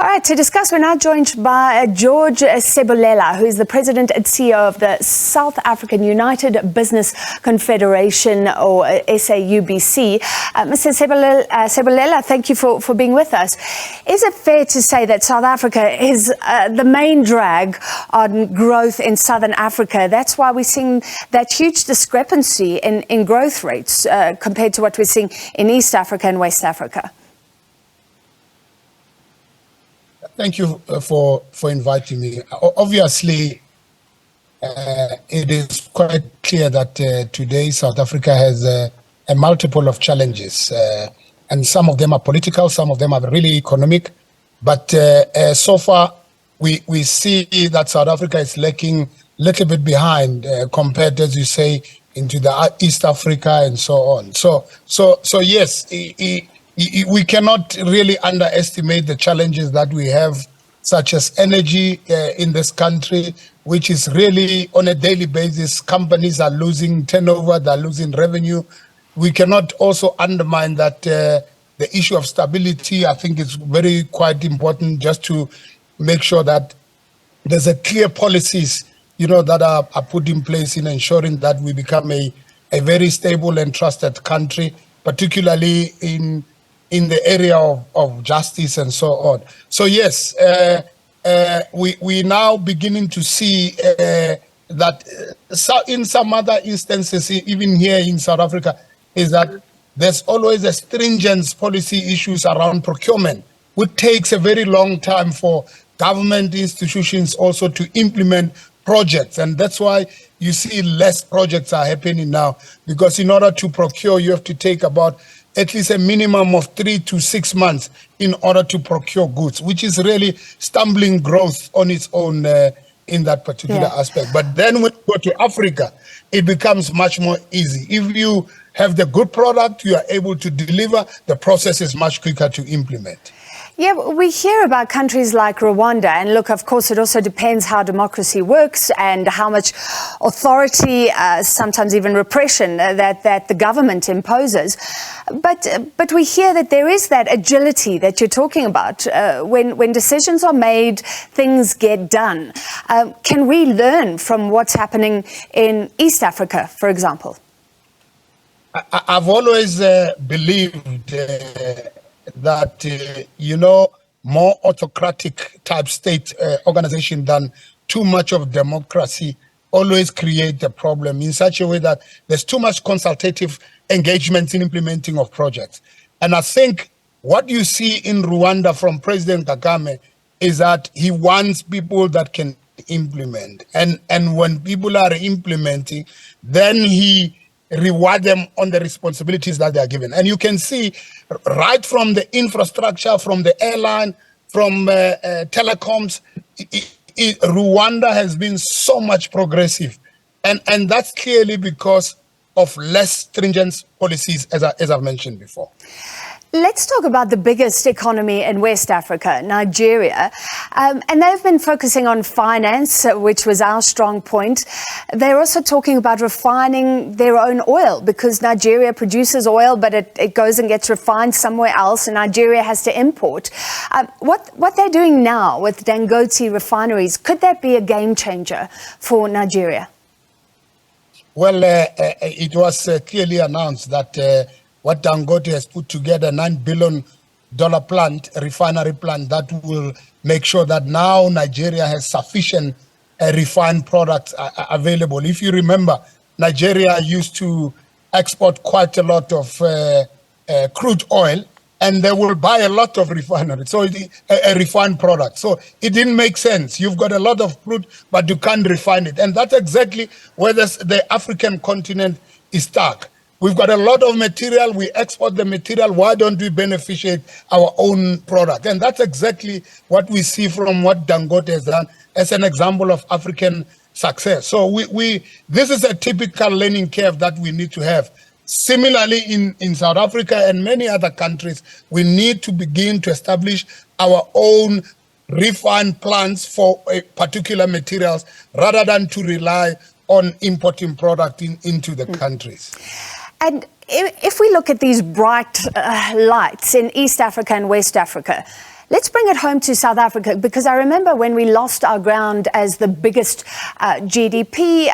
All right, to discuss, we're now joined by George Sebulela, who is the President and CEO of the South African United Business Confederation, or SAUBC. Mr. Sebulela, thank you for being with us. Is it fair to say that South Africa is the main drag on growth in Southern Africa? That's why we're seeing that huge discrepancy in growth rates compared to what we're seeing in East Africa and West Africa. Thank you for inviting me. Obviously, it is quite clear that today South Africa has a multiple of challenges, and some of them are political, some of them are really economic. But so far, we see that South Africa is lagging a little bit behind compared, as you say, into the East Africa and so on. So yes. We cannot really underestimate the challenges that we have, such as energy in this country, which is really on a daily basis. Companies are losing turnover, they're losing revenue. We cannot also undermine that the issue of stability. I think it's quite important just to make sure that there's a clear policies, that are put in place in ensuring that we become a very stable and trusted country, particularly in the area of justice and so on. So yes, we now beginning to see that in some other instances, even here in South Africa, is that there's always a stringent policy issues around procurement, which takes a very long time for government institutions also to implement projects. And that's why you see less projects are happening now, because in order to procure, you have to take about at least a minimum of 3 to 6 months in order to procure goods, which is really stumbling growth on its own in that particular aspect. But then when you go to Africa, it becomes much more easy. If you have the good product, you are able to deliver, the process is much quicker to implement. Yeah, we hear about countries like Rwanda, and look, of course, it also depends how democracy works and how much authority, sometimes even repression, that the government imposes. But we hear that there is that agility that you're talking about. When decisions are made, things get done. Can we learn from what's happening in East Africa, for example? I've always believed that, more autocratic type state organization than too much of democracy always create the problem in such a way that there's too much consultative engagement in implementing of projects. And I think what you see in Rwanda from President Kagame is that he wants people that can implement. And when people are implementing, then he reward them on the responsibilities that they are given. And you can see right from the infrastructure, from the airline, from telecoms, Rwanda has been so much progressive. And that's clearly because of less stringent policies, as I've mentioned before. Let's talk about the biggest economy in West Africa, Nigeria. And they've been focusing on finance, which was our strong point. They're also talking about refining their own oil, because Nigeria produces oil, but it goes and gets refined somewhere else, and Nigeria has to import. What they're doing now with Dangote refineries, could that be a game changer for Nigeria? Well, it was clearly announced that what Dangote has put together, $9 billion refinery plant that will make sure that now Nigeria has sufficient refined products available. If you remember, Nigeria used to export quite a lot of crude oil, and they will buy a lot of refinery, so a refined product. So it didn't make sense. You've got a lot of crude, but you can't refine it. And that's exactly where the African continent is stuck. We've got a lot of material, we export the material, why don't we beneficiate our own product? And that's exactly what we see from what Dangote has done as an example of African success. So this is a typical learning curve that we need to have. Similarly, in South Africa and many other countries, we need to begin to establish our own refined plants for particular materials rather than to rely on importing product into the countries. And if we look at these bright lights in East Africa and West Africa, Let's bring it home to South Africa, because I remember when we lost our ground as the biggest GDP,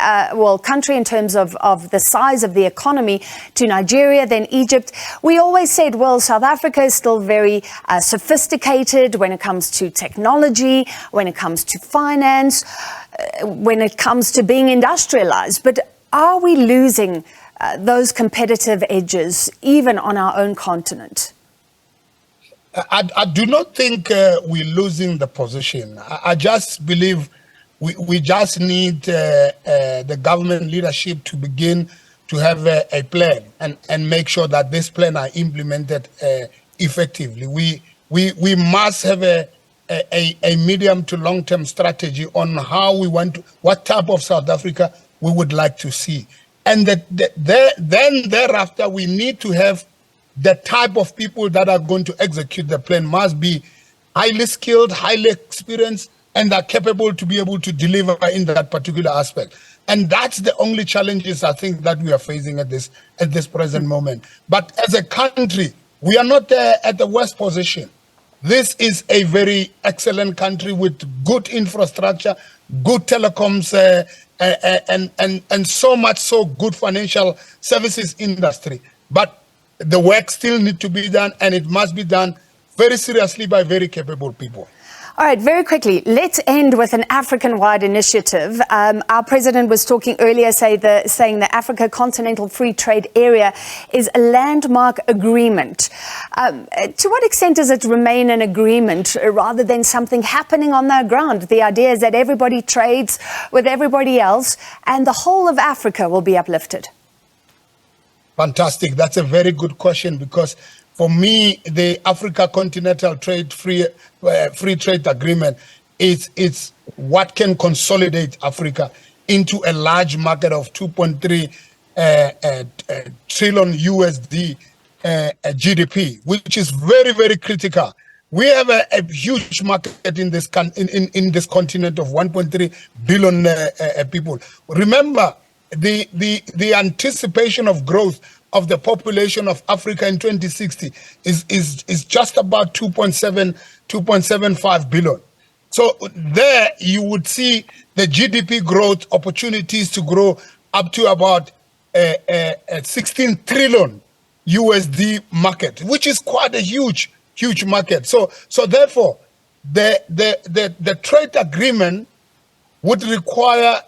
country in terms of the size of the economy, to Nigeria, then Egypt. We always said, well, South Africa is still very sophisticated when it comes to technology, when it comes to finance, when it comes to being industrialized. But are we losing those competitive edges even on our own continent? I do not think we're losing the position. I just believe we just need the government leadership to begin to have a plan and make sure that this plan are implemented effectively. We must have a medium to long-term strategy on how we want to, what type of South Africa we would like to see. And then thereafter, we need to have the type of people that are going to execute the plan must be highly skilled, highly experienced, and are capable to be able to deliver in that particular aspect. And that's the only challenges I think that we are facing at this present moment. But as a country, we are not at the worst position. This is a very excellent country with good infrastructure, good telecoms, and so much so good financial services industry. But the work still needs to be done, and it must be done very seriously by very capable people. All right, very quickly, let's end with an African-wide initiative. Our president was talking earlier, saying the Africa Continental Free Trade Area is a landmark agreement. To what extent does it remain an agreement rather than something happening on the ground? The idea is that everybody trades with everybody else and the whole of Africa will be uplifted. Fantastic. That's a very good question, because for me, the Africa Continental Free Trade Agreement is what can consolidate Africa into a large market of 2.3 trillion USD GDP, which is very, very critical. We have a huge market in this this continent of 1.3 billion people. Remember, the anticipation of growth of the population of Africa in 2060 is just about 2.75 billion. So there you would see the GDP growth opportunities to grow up to about 16 trillion USD market, which is quite a huge market. So therefore, the trade agreement would require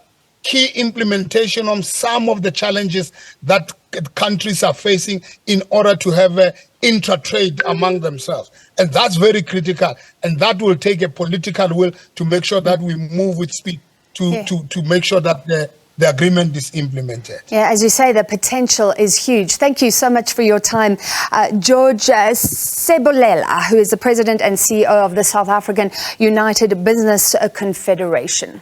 key implementation on some of the challenges that countries are facing in order to have intra-trade among themselves. And that's very critical. And that will take a political will to make sure that we move with speed to make sure that the agreement is implemented. Yeah, as you say, the potential is huge. Thank you so much for your time. George Sebulela, who is the President and CEO of the South African United Business Confederation.